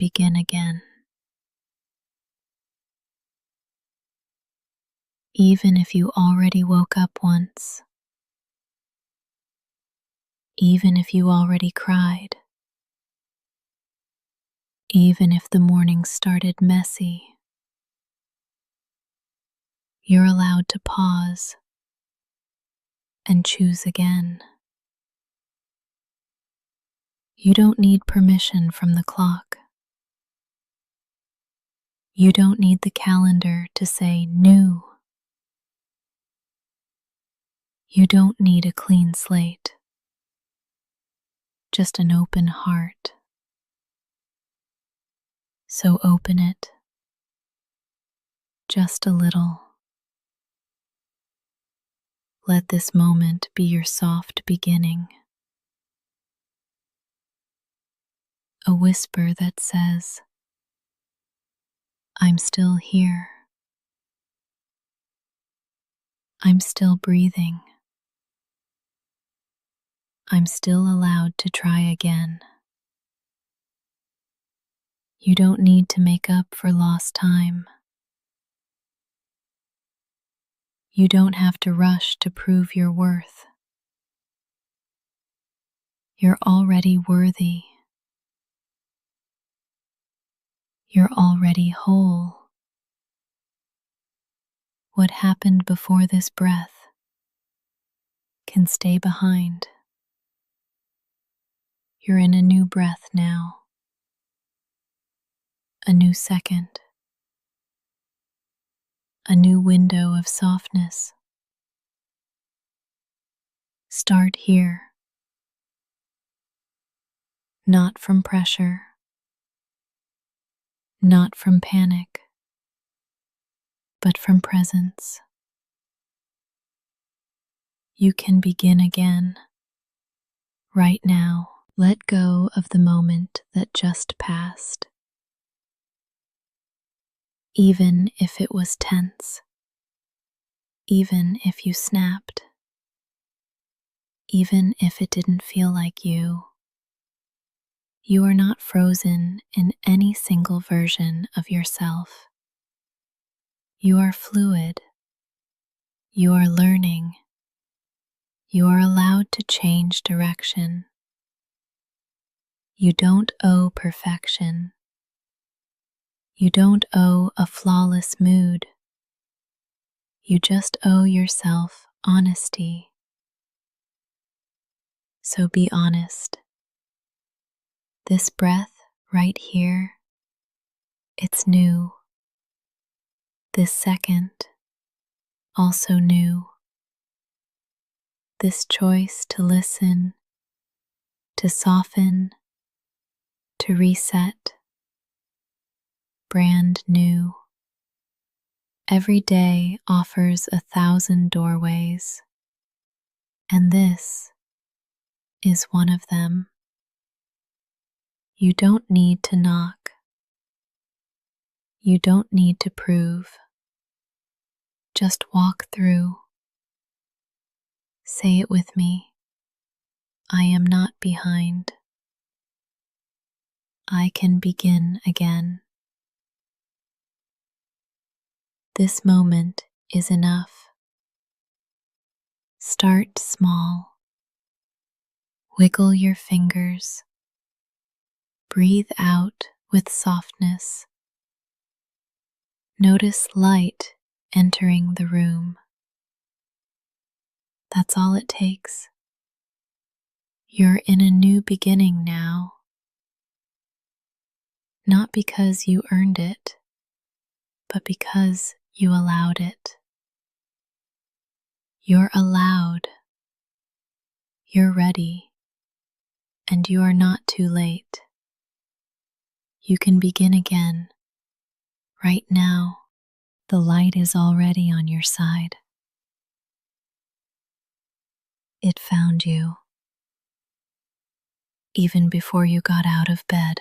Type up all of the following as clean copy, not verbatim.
begin again. Even if you already woke up once, even if you already cried, even if the morning started messy, you're allowed to pause and choose again. You don't need permission from the clock. You don't need the calendar to say new. You don't need a clean slate, just an open heart. So open it just a little. Let this moment be your soft beginning. A whisper that says, I'm still here. I'm still breathing. I'm still allowed to try again. You don't need to make up for lost time. You don't have to rush to prove your worth. You're already worthy. You're already whole. What happened before this breath can stay behind. You're in a new breath now. A new second. A new window of softness. Start here. Not from pressure. Not from panic. But from presence. You can begin again. Right now. Let go of the moment that just passed. Even if it was tense. Even if you snapped. Even if it didn't feel like you. You are not frozen in any single version of yourself. You are fluid. You are learning. You are allowed to change direction. You don't owe perfection. You don't owe a flawless mood. You just owe yourself honesty. So be honest. This breath right here, it's new. This second, also new. This choice to listen, to soften, to reset, brand new. Every day offers 1,000 doorways, and this is one of them. You don't need to knock. You don't need to prove. Just walk through. Say it with me. I am not behind. I can begin again. This moment is enough. Start small. Wiggle your fingers. Breathe out with softness. Notice light entering the room. That's all it takes. You're in a new beginning now. Not because you earned it, but because you allowed it. You're allowed. You're ready. And you are not too late. You can begin again. Right now, the light is already on your side. It found you. Even before you got out of bed.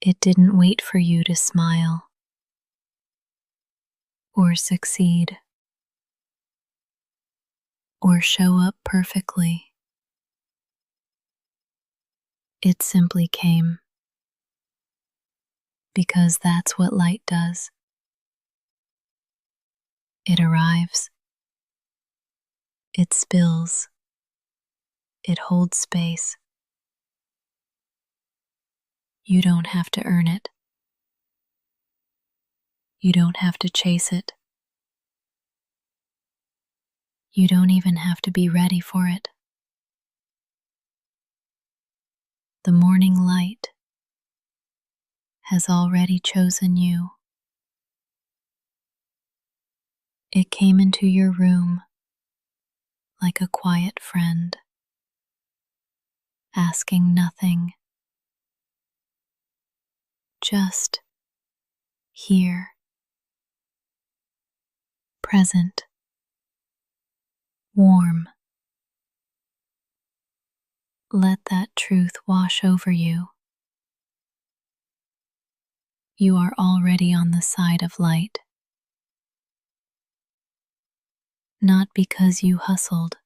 It didn't wait for you to smile or succeed or show up perfectly. It simply came because that's what light does. It arrives, it spills, it holds space. You don't have to earn it. You don't have to chase it. You don't even have to be ready for it. The morning light has already chosen you. It came into your room like a quiet friend, asking nothing, just here, present, warm. Let that truth wash over you. You are already on the side of light, not because you hustled,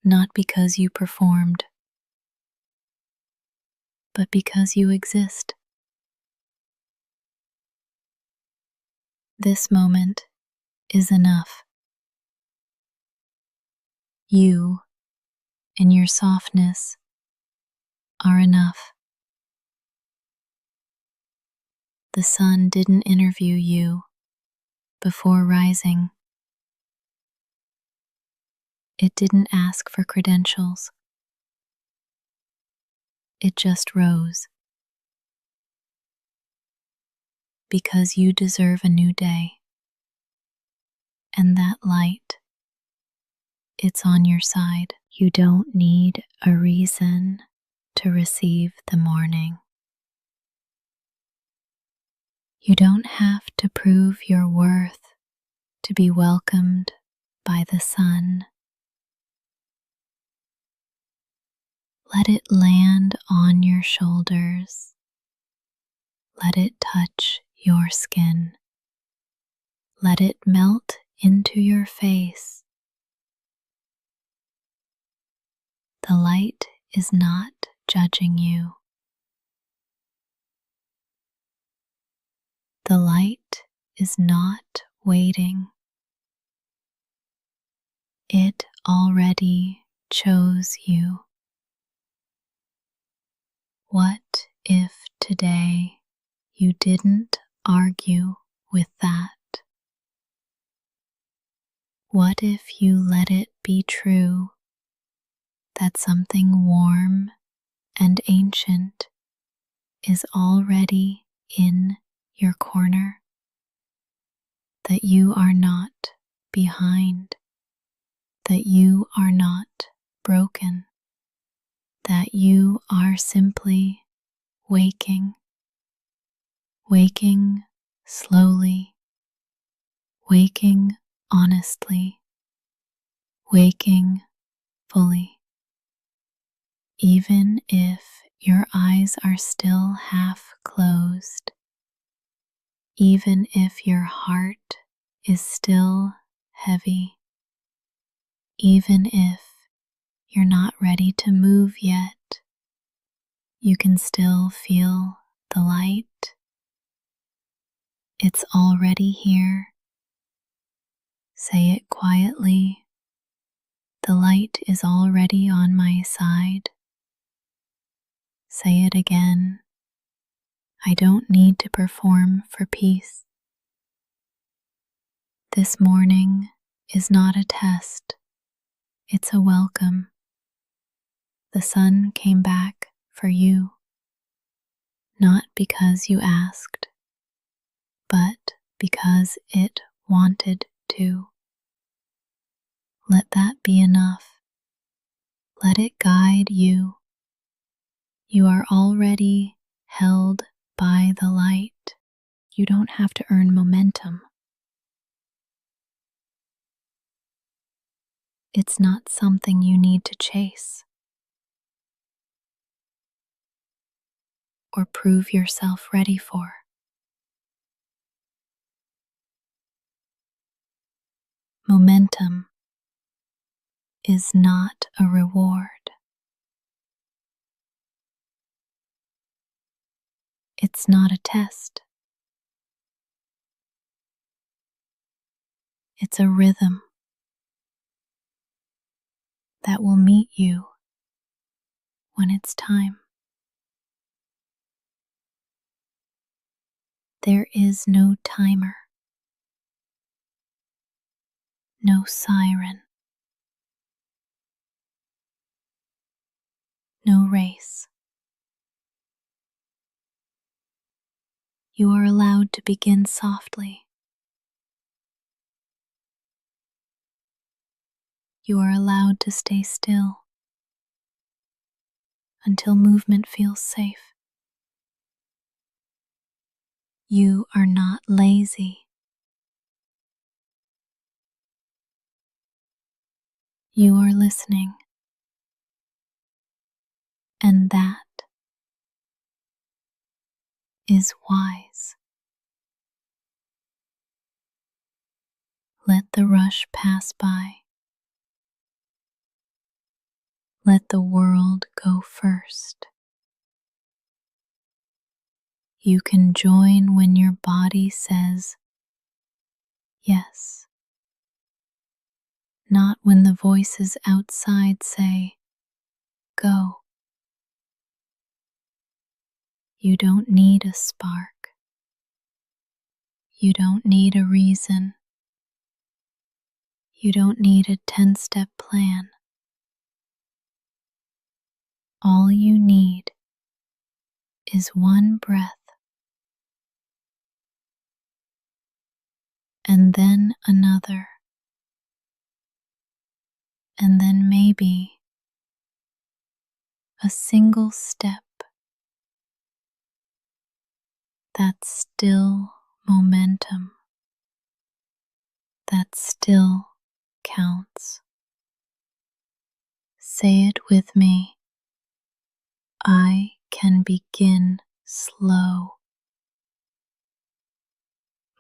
not because you performed, but because you exist. This moment is enough. You and your softness are enough. The sun didn't interview you before rising. It didn't ask for credentials. It just rose. Because you deserve a new day. And that light, it's on your side. You don't need a reason to receive the morning. You don't have to prove your worth to be welcomed by the sun. Let it land on your shoulders. Let it touch your skin. Let it melt into your face. The light is not judging you. The light is not waiting. It already chose you. What if today you didn't argue with that? What if you let it be true that something warm and ancient is already in your corner? That you are not behind, that you are not broken, that you are simply waking, waking slowly, waking honestly, waking fully. Even if your eyes are still half closed, even if your heart is still heavy, even if you're not ready to move yet, you can still feel the light. It's already here. Say it quietly. The light is already on my side. Say it again. I don't need to perform for peace. This morning is not a test. It's a welcome. The sun came back for you, not because you asked, but because it wanted to. Let that be enough. Let it guide you. You are already held by the light. You don't have to earn momentum. It's not something you need to chase or prove yourself ready for. Momentum is not a reward. It's not a test. It's a rhythm that will meet you when it's time. There is no timer, no siren, no race. You are allowed to begin softly. You are allowed to stay still until movement feels safe. You are not lazy. You are listening, and that is wise. Let the rush pass by. Let the world go first. You can join when your body says yes, not when the voices outside say go. You don't need a spark. You don't need a reason. You don't need a 10-step plan. All you need is one breath, and then another, and then maybe a single step. That's still momentum. That still counts. Say it with me. I can begin slow.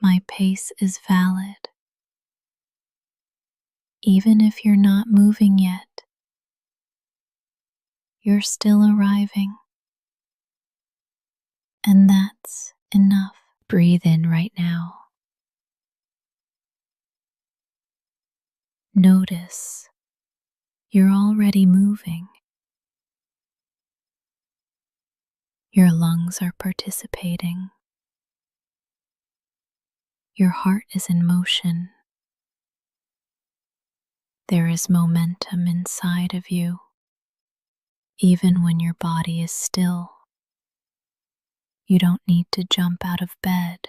My pace is valid. Even if you're not moving yet, you're still arriving. And that's enough. Breathe in right now. Notice you're already moving. Your lungs are participating. Your heart is in motion. There is momentum inside of you, even when your body is still. You don't need to jump out of bed.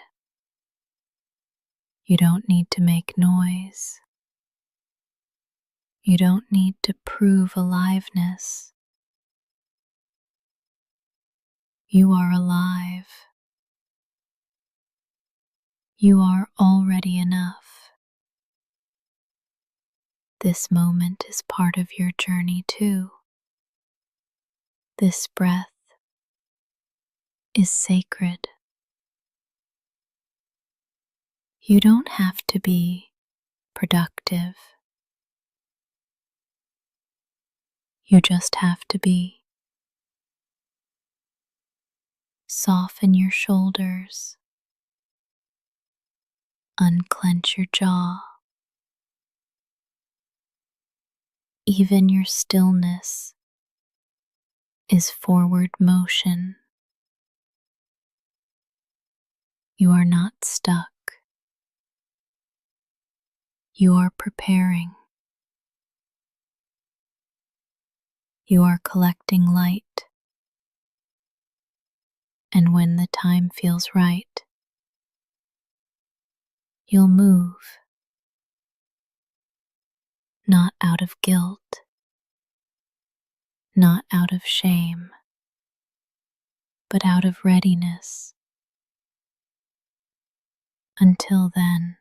You don't need to make noise. You don't need to prove aliveness. You are alive. You are already enough. This moment is part of your journey too. This breath is sacred. You don't have to be productive. You just have to be. Soften your shoulders. Unclench your jaw. Even your stillness is forward motion. You are not stuck. You are preparing. You are collecting light. And when the time feels right, you'll move. Not out of guilt, not out of shame, but out of readiness. Until then,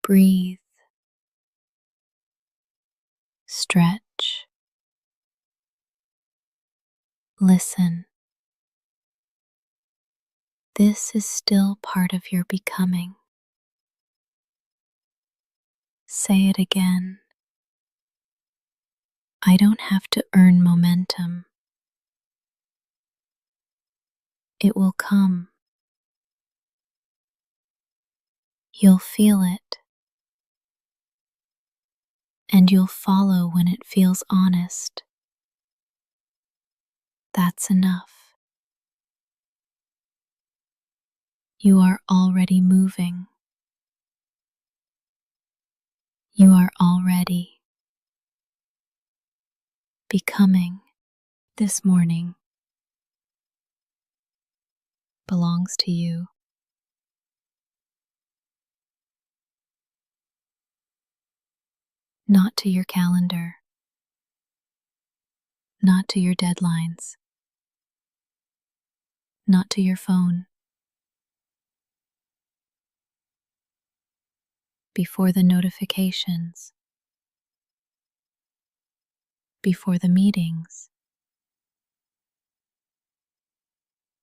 breathe, stretch, listen. This is still part of your becoming. Say it again. I don't have to earn momentum. It will come. You'll feel it, and you'll follow when it feels honest. That's enough. You are already moving. You are already becoming. This morning belongs to you. Not to your calendar, not to your deadlines, not to your phone. Before the notifications, before the meetings,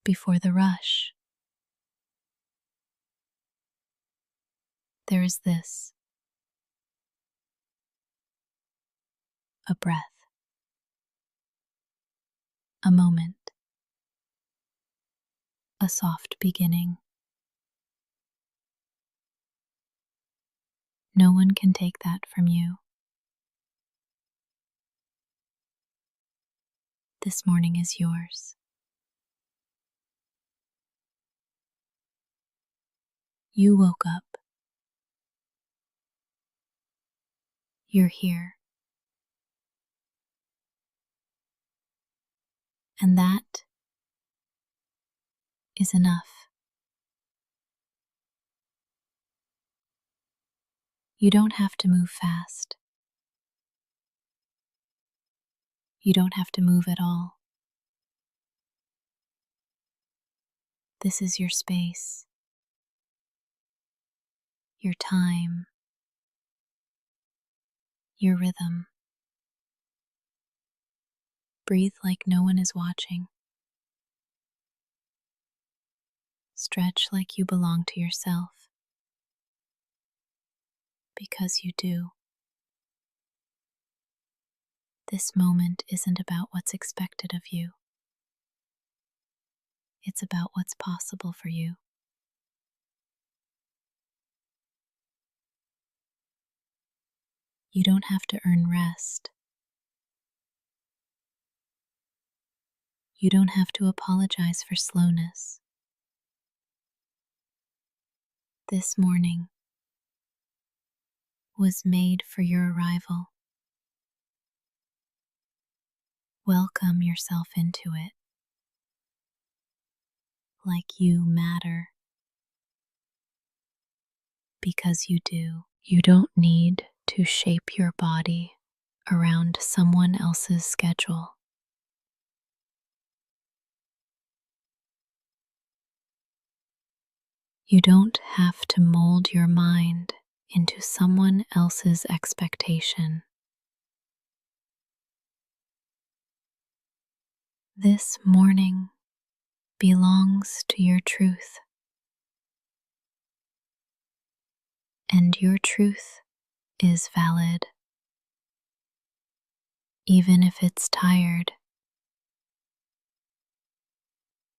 before the rush, there is this: a breath, a moment, a soft beginning. No one can take that from you. This morning is yours. You woke up. You're here. And that is enough. You don't have to move fast. You don't have to move at all. This is your space, your time, your rhythm. Breathe like no one is watching. Stretch like you belong to yourself, because you do. This moment isn't about what's expected of you. It's about what's possible for you. You don't have to earn rest. You don't have to apologize for slowness. This morning was made for your arrival. Welcome yourself into it, like you matter, because you do. You don't need to shape your body around someone else's schedule. You don't have to mold your mind into someone else's expectation. This morning belongs to your truth, and your truth is valid, even if it's tired,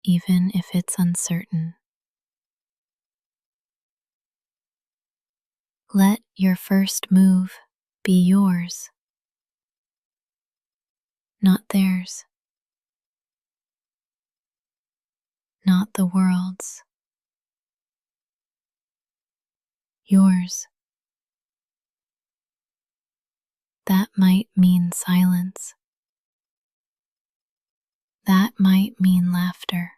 even if it's uncertain. Let your first move be yours, not theirs, not the world's. Yours. That might mean silence. That might mean laughter.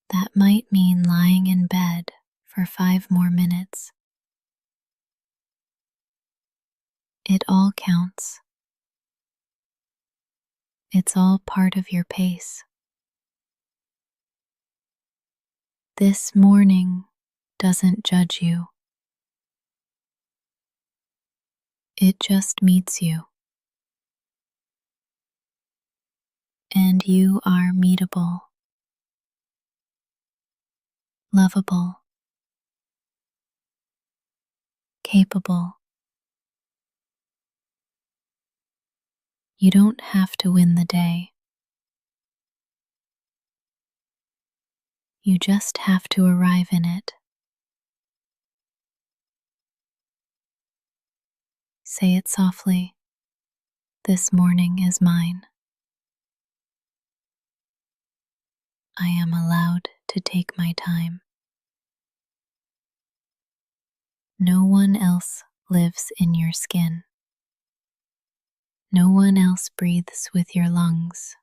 That might mean lying in bed for 5 more minutes. It all counts. It's all part of your pace. This morning doesn't judge you. It just meets you. And you are meetable, lovable, capable. You don't have to win the day. You just have to arrive in it. Say it softly. This morning is mine. I am allowed to take my time. No one else lives in your skin. No one else breathes with your lungs.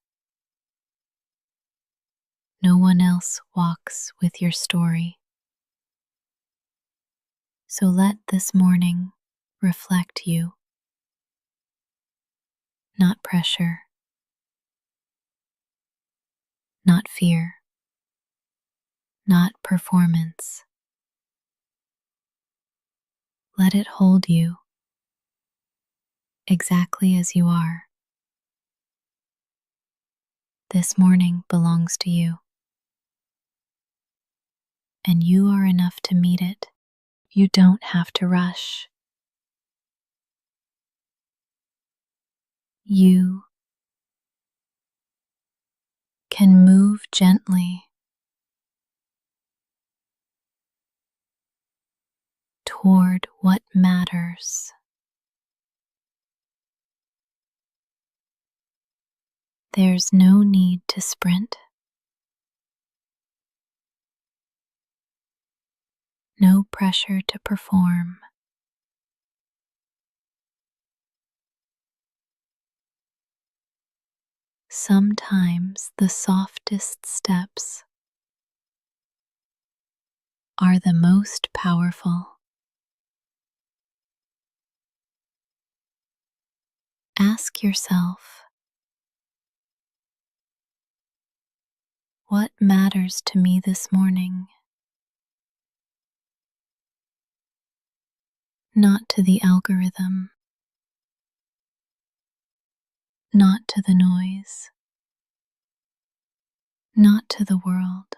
No one else walks with your story. So let this morning reflect you, not pressure, not fear, not performance. Let it hold you exactly as you are. This morning belongs to you, and you are enough to meet it. You don't have to rush. You can move gently toward what matters. There's no need to sprint, no pressure to perform. Sometimes the softest steps are the most powerful. Ask yourself, what matters to me this morning? Not to the algorithm, not to the noise, not to the world.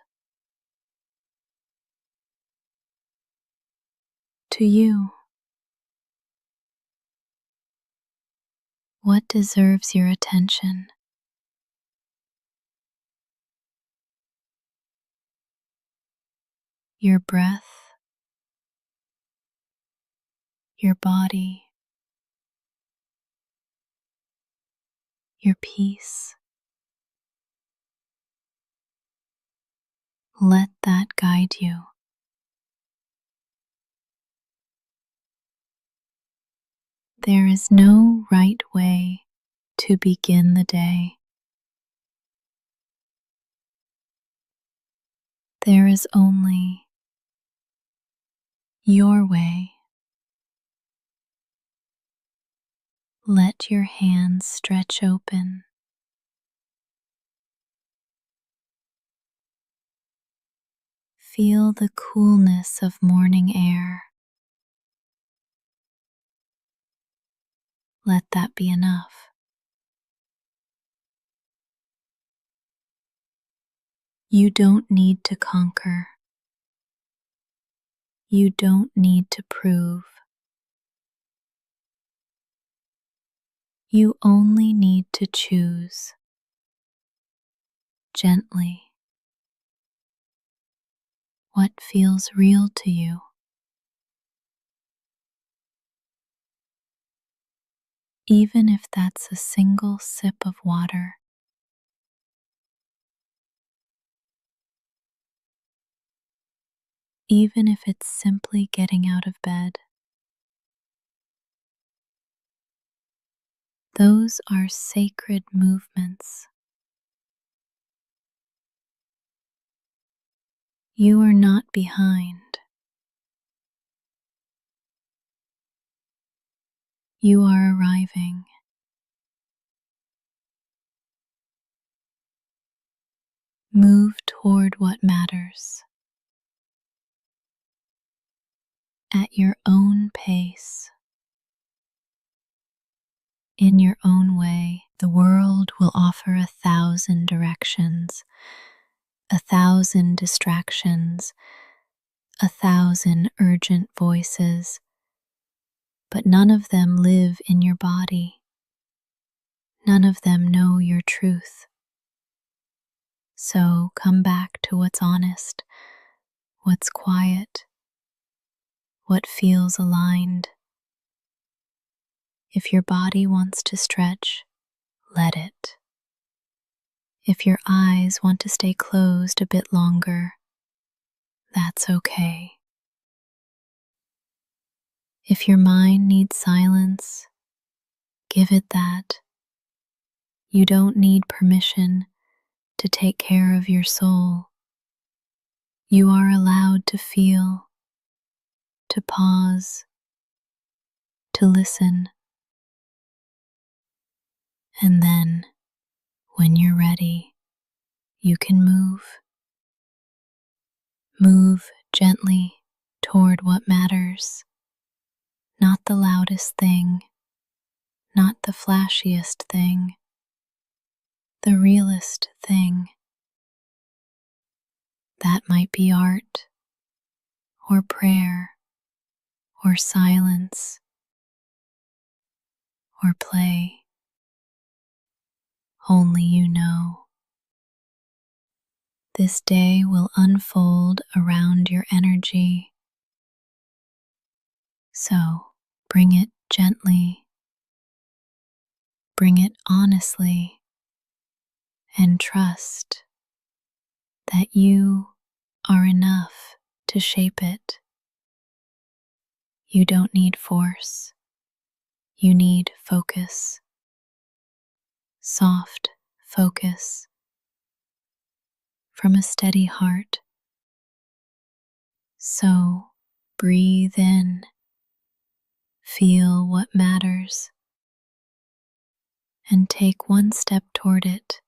To you, what deserves your attention? Your breath, your body, your peace. Let that guide you. There is no right way to begin the day. There is only your way. Let your hands stretch open. Feel the coolness of morning air. Let that be enough. You don't need to conquer. You don't need to prove. You only need to choose gently what feels real to you. Even if that's a single sip of water, even if it's simply getting out of bed. Those are sacred movements. You are not behind. You are arriving. Move toward what matters at your own pace, in your own way. The world will offer 1,000 directions, 1,000 distractions, 1,000 urgent voices, but none of them live in your body. None of them know your truth. So come back to what's honest, what's quiet, what feels aligned. If your body wants to stretch, let it. If your eyes want to stay closed a bit longer, that's okay. If your mind needs silence, give it that. You don't need permission to take care of your soul. You are allowed to feel, to pause, to listen. And then, when you're ready, you can move. Move gently toward what matters. Not the loudest thing, not the flashiest thing, the realest thing. That might be art, or prayer, or silence, or play. Only you know. This day will unfold around your energy. So bring it gently, bring it honestly, and trust that you are enough to shape it. You don't need force, you need focus. Soft focus from a steady heart. So breathe in, feel what matters, and take one step toward it.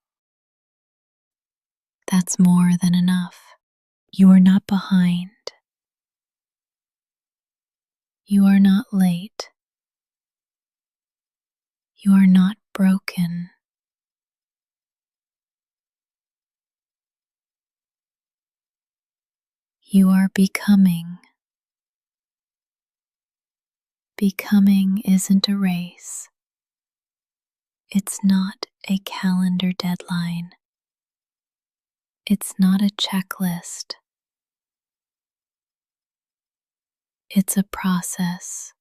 That's more than enough. You are not behind. You are not late. You are not broken. You are becoming. Becoming isn't a race. It's not a calendar deadline. It's not a checklist. It's a process,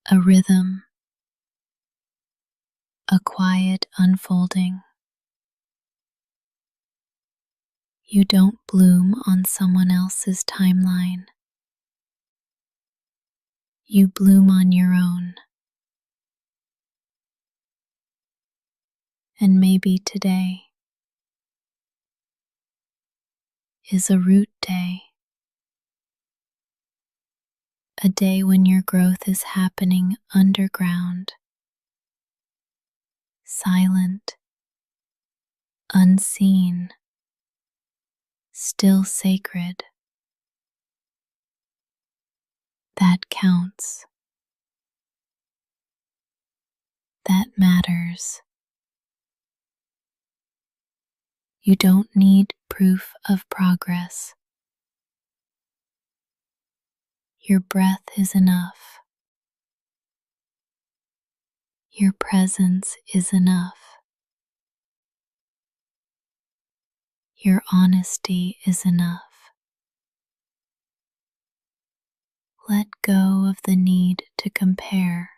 a rhythm, a quiet unfolding. You don't bloom on someone else's timeline. You bloom on your own. And maybe today is a root day. A day when your growth is happening underground, silent, unseen, still sacred. That counts. That matters. You don't need proof of progress. Your breath is enough. Your presence is enough. Your honesty is enough. Let go of the need to compare.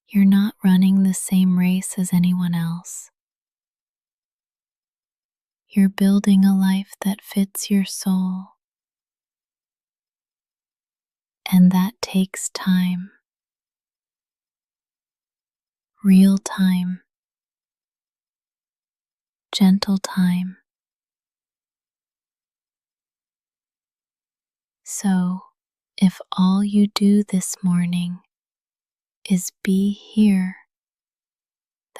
You're not running the same race as anyone else. You're building a life that fits your soul. And that takes time. Real time. Gentle time. So, if all you do this morning is be here,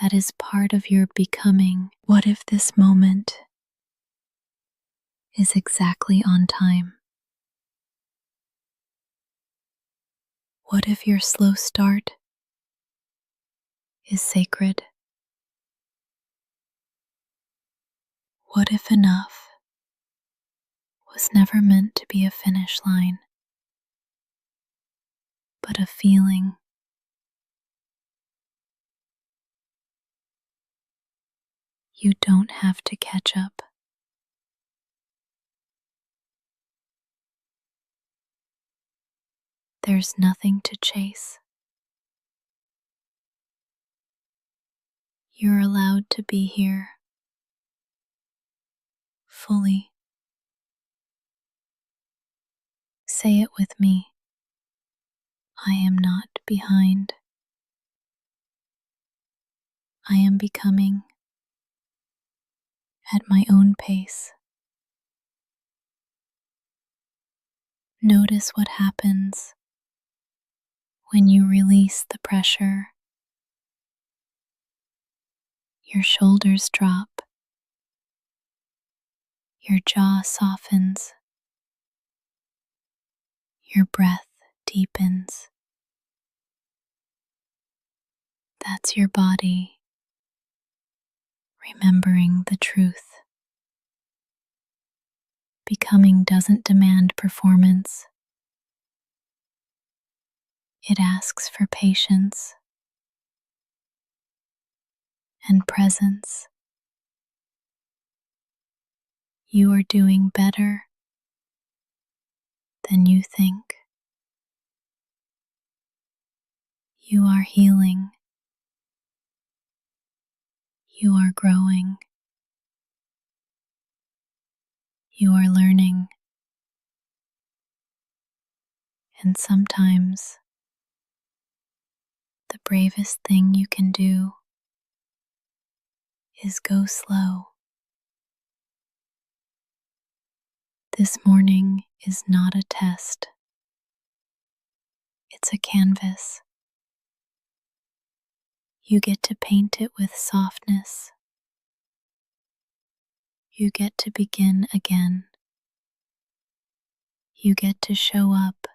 that is part of your becoming. What if this moment is exactly on time? What if your slow start is sacred? What if enough was never meant to be a finish line, but a feeling? You don't have to catch up. There's nothing to chase. You're allowed to be here fully. Say it with me. I am not behind. I am becoming at my own pace. Notice what happens when you release the pressure. Your shoulders drop. Your jaw softens. Your breath deepens. That's your body remembering the truth. Becoming doesn't demand performance. It asks for patience and presence. You are doing better than you think. You are healing. You are growing. You are learning. And sometimes the bravest thing you can do is go slow. This morning is not a test. It's a canvas. You get to paint it with softness. You get to begin again. You get to show up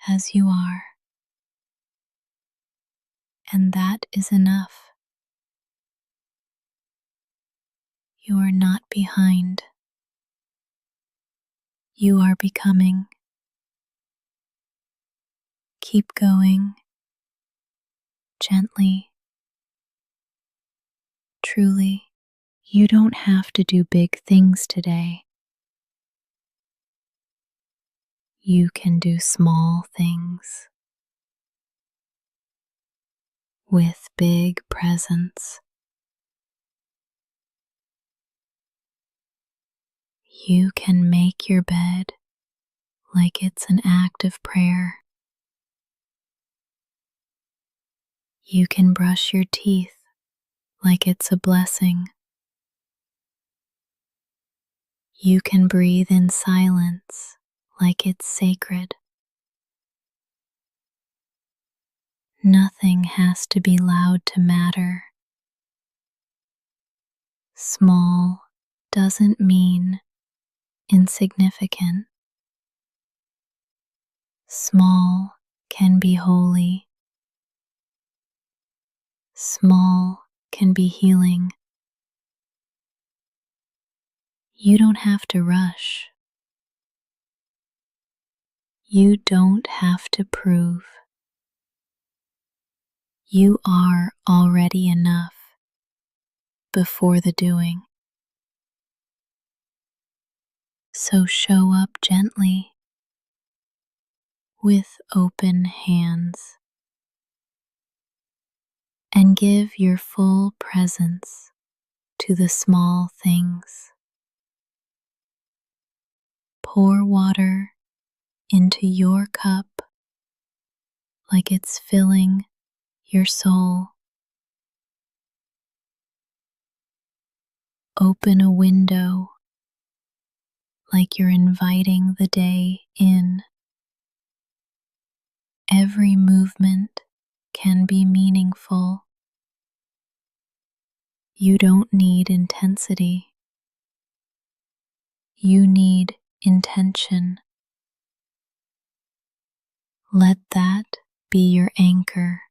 as you are. And that is enough. You are not behind. You are becoming. Keep going, gently, truly. You don't have to do big things today. You can do small things with big presence. You can make your bed like it's an act of prayer. You can brush your teeth like it's a blessing. You can breathe in silence like it's sacred. Nothing has to be loud to matter. Small doesn't mean insignificant. Small can be holy. Small can be healing. You don't have to rush. You don't have to prove. You are already enough before the doing. So show up gently with open hands and give your full presence to the small things. Pour water into your cup like it's filling your soul. Open a window like you're inviting the day in. Every movement can be meaningful. You don't need intensity. You need intention. Let that be your anchor.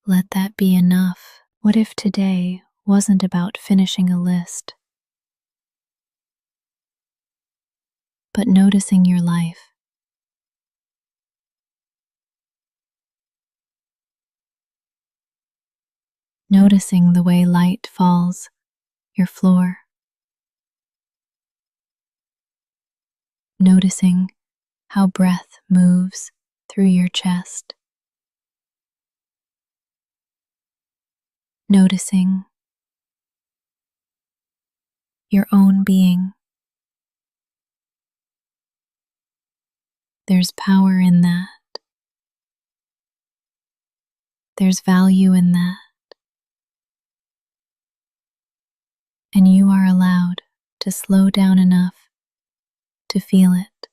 Let that be enough. What if today wasn't about finishing a list, but noticing your life? noticing the way light falls your floor, noticing how breath moves through your chest, noticing your own being. There's power in that. There's value in that. And you are allowed to slow down enough to feel it.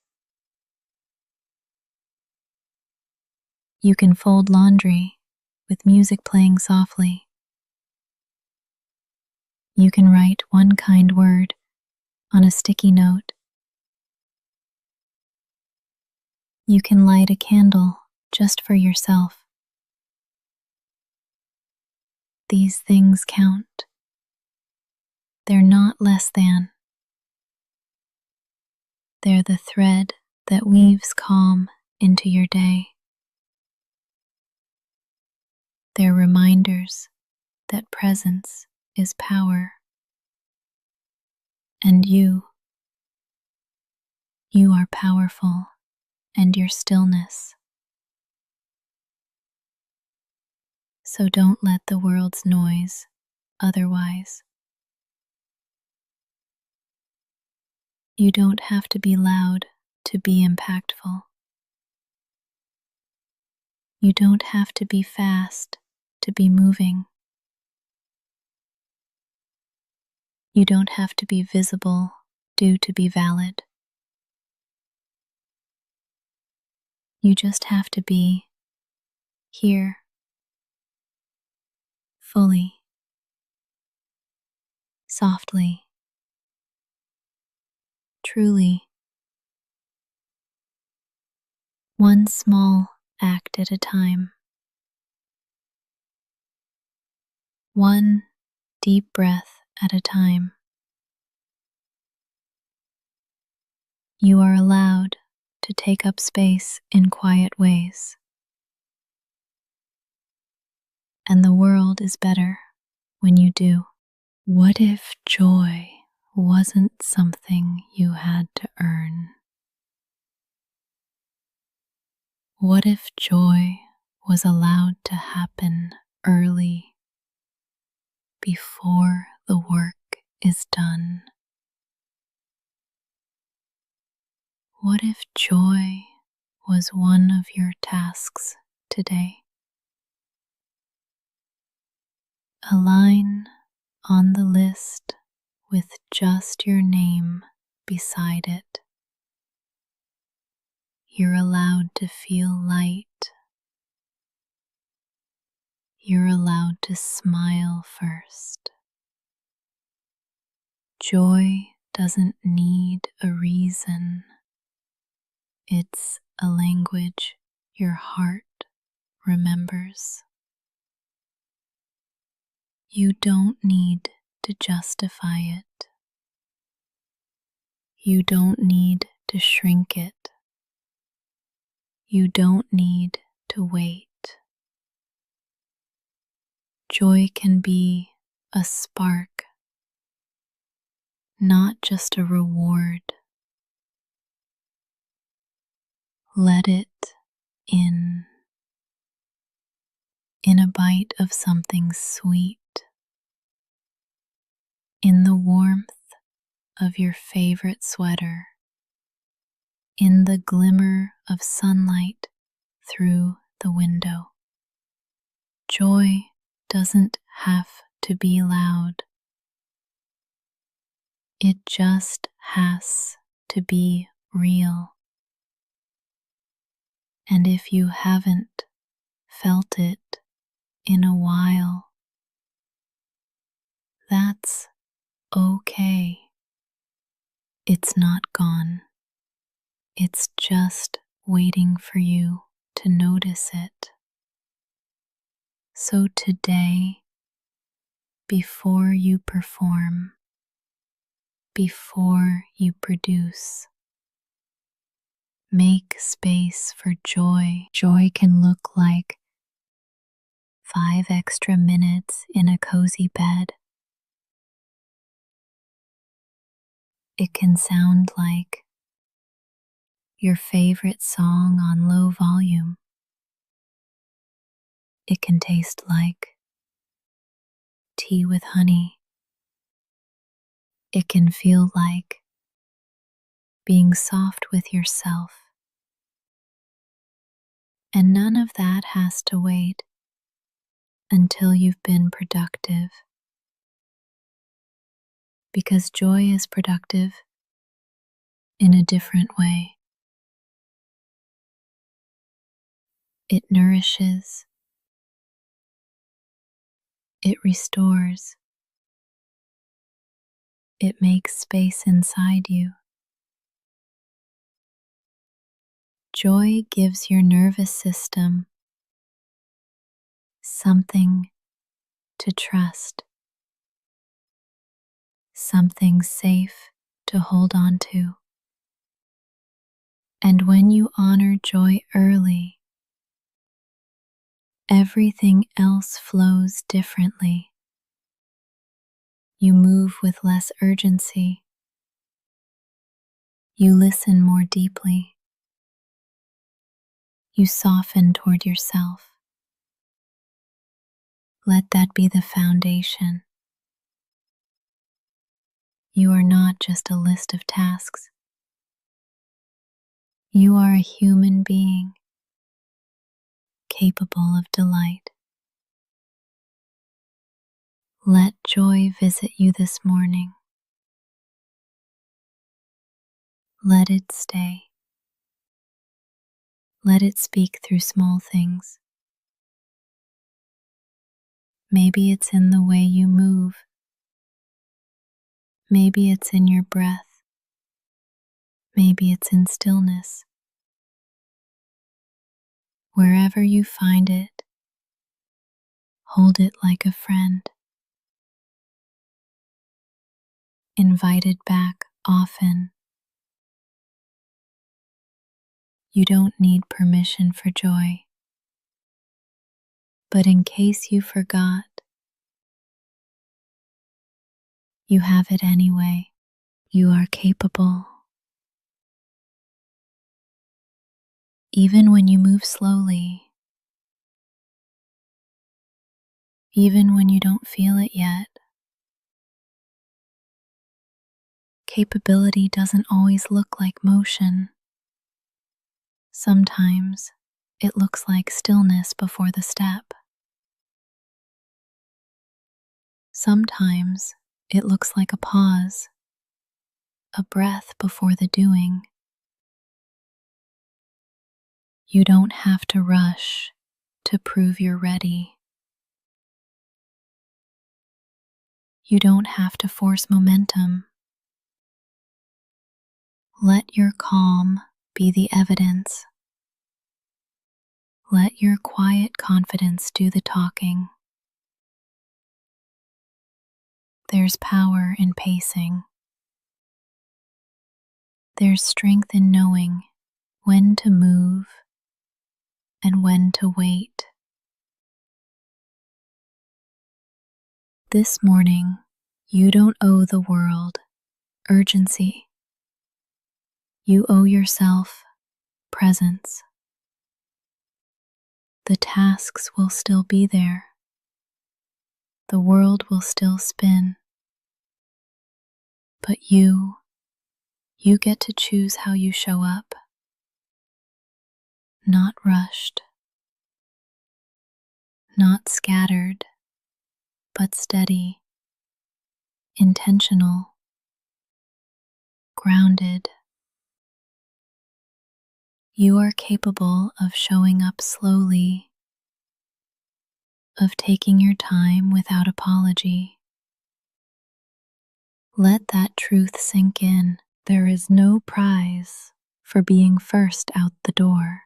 You can fold laundry with music playing softly. You can write one kind word on a sticky note. You can light a candle just for yourself. These things count. They're not less than. They're the thread that weaves calm into your day. They're reminders that presence is power. And you are powerful, and your stillness. So don't let the world's noise otherwise. You don't have to be loud to be impactful. You don't have to be fast to be moving. You don't have to be visible to be valid. You just have to be here, fully, softly, truly. One small act at a time. One deep breath at a time. You are allowed to take up space in quiet ways. And the world is better when you do. What if joy wasn't something you had to earn? What if joy was allowed to happen early, before the work is done? What if joy was one of your tasks today? A line on the list with just your name beside it. You're allowed to feel light. You're allowed to smile first. Joy doesn't need a reason. It's a language your heart remembers. You don't need to justify it. You don't need to shrink it. You don't need to wait. Joy can be a spark, not just a reward. Let it in a bite of something sweet, in the warmth of your favorite sweater, in the glimmer of sunlight through the window. Joy doesn't have to be loud. It just has to be real. And if you haven't felt it in a while, that's okay. It's not gone. It's just waiting for you to notice it. So today, before you perform, before you produce, make space for joy. Joy can look like 5 extra minutes in a cozy bed. It can sound like your favorite song on low volume. It can taste like tea with honey. It can feel like being soft with yourself. And none of that has to wait until you've been productive. Because joy is productive in a different way. It nourishes, it restores, it makes space inside you. Joy gives your nervous system something to trust, something safe to hold on to. And when you honor joy early, everything else flows differently. You move with less urgency. You listen more deeply. You soften toward yourself. Let that be the foundation. You are not just a list of tasks. You are a human being capable of delight. Let joy visit you this morning. Let it stay. Let it speak through small things. Maybe it's in the way you move. Maybe it's in your breath. Maybe it's in stillness. Wherever you find it, hold it like a friend. Invite it back often. You don't need permission for joy. But in case you forgot, you have it anyway. You are capable. Even when you move slowly, even when you don't feel it yet, capability doesn't always look like motion. Sometimes it looks like stillness before the step. Sometimes it looks like a pause, a breath before the doing. You don't have to rush to prove you're ready. You don't have to force momentum. Let your calm be the evidence. Let your quiet confidence do the talking. There's power in pacing. There's strength in knowing when to move and when to wait. This morning, you don't owe the world urgency. You owe yourself presence. The tasks will still be there. The world will still spin. But you get to choose how you show up. Not rushed, not scattered, but steady, intentional, grounded. You are capable of showing up slowly, of taking your time without apology. Let that truth sink in. There is no prize for being first out the door.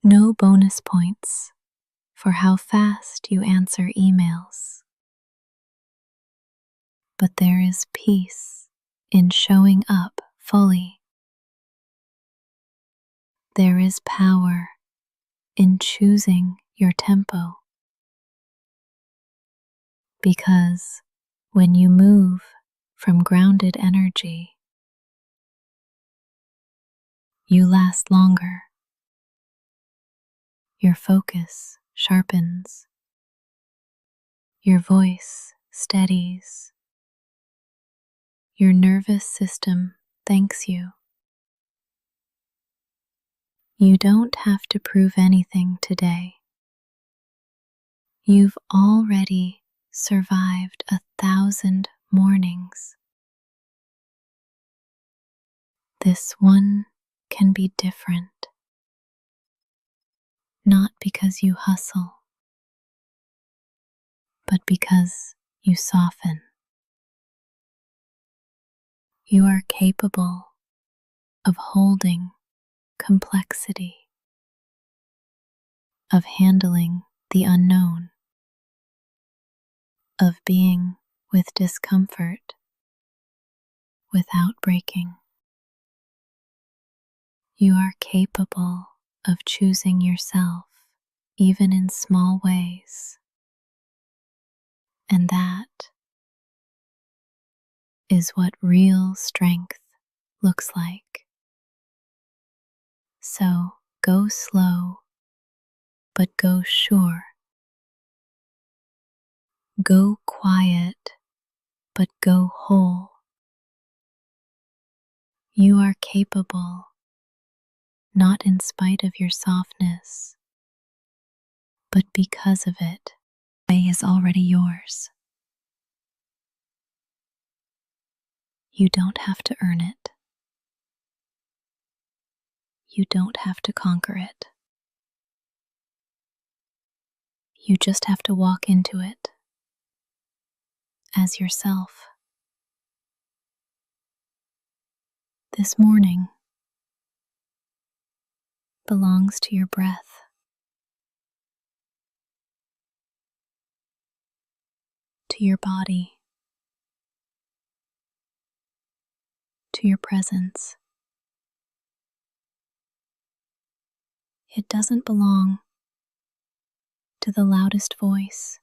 No bonus points for how fast you answer emails. But there is peace in showing up fully. There is power in choosing your tempo, because when you move from grounded energy, you last longer. Your focus sharpens, your voice steadies, your nervous system thanks you. You don't have to prove anything today. You've already survived 1,000 mornings. This one can be different, not because you hustle, but because you soften. You are capable of holding complexity, of handling the unknown, of being with discomfort without breaking. You are capable of choosing yourself, even in small ways, and that is what real strength looks like. So go slow, but go sure. Go quiet, but go whole. You are capable, not in spite of your softness, but because of it. The way is already yours. You don't have to earn it. You don't have to conquer it. You just have to walk into it as yourself. This morning belongs to your breath, to your body, to your presence. It doesn't belong to the loudest voice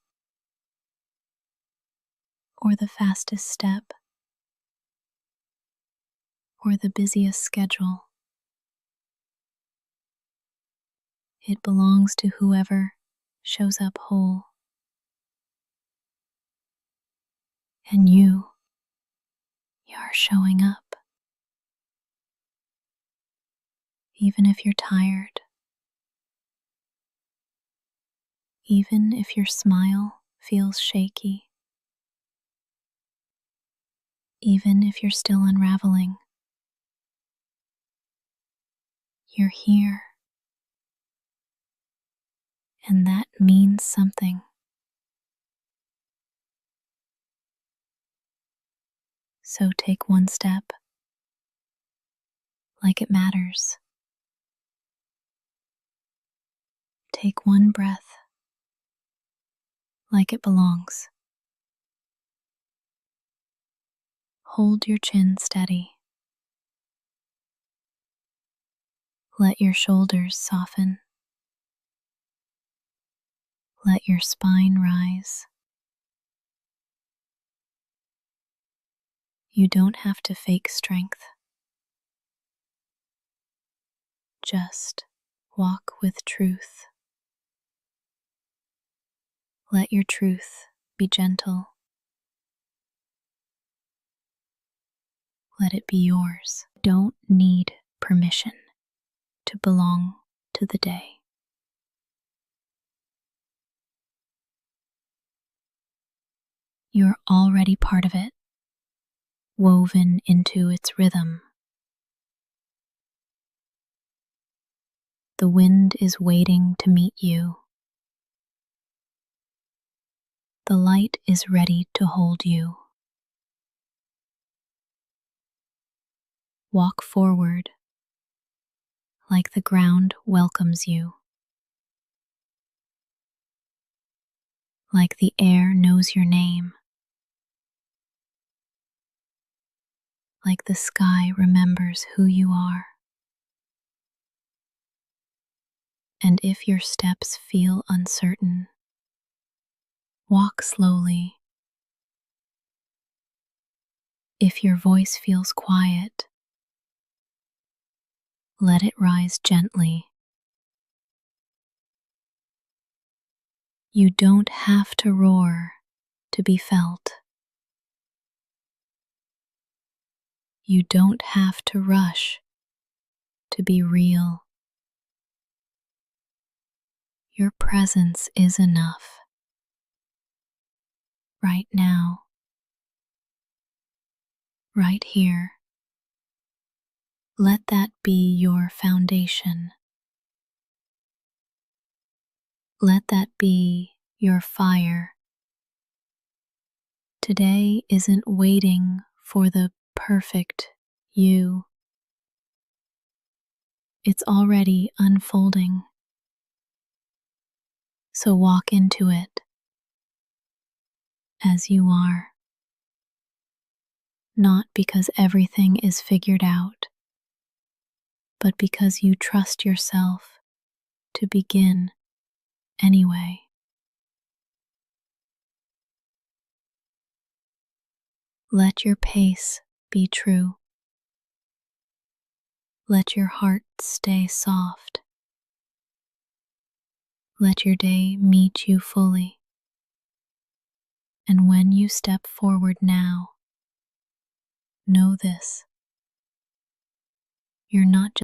or the fastest step or the busiest schedule. It belongs to whoever shows up whole. And you are showing up. Even if you're tired, even if your smile feels shaky, even if you're still unraveling, you're here. And that means something. So take one step like it matters. Take one breath like it belongs. Hold your chin steady. Let your shoulders soften. Let your spine rise. You don't have to fake strength. Just walk with truth. Let your truth be gentle. Let it be yours. Don't need permission to belong to the day. You're already part of it, woven into its rhythm. The wind is waiting to meet you. The light is ready to hold you. Walk forward like the ground welcomes you, like the air knows your name, like the sky remembers who you are. And if your steps feel uncertain, walk slowly. If your voice feels quiet, let it rise gently. You don't have to roar to be felt. You don't have to rush to be real. Your presence is enough. Right now, right here. Let that be your foundation. Let that be your fire. Today isn't waiting for the perfect you. It's already unfolding. So walk into it as you are. Not because everything is figured out, but because you trust yourself to begin anyway. Let your pace be true. Let your heart stay soft. Let your day meet you fully. And when you step forward now, know this: you're not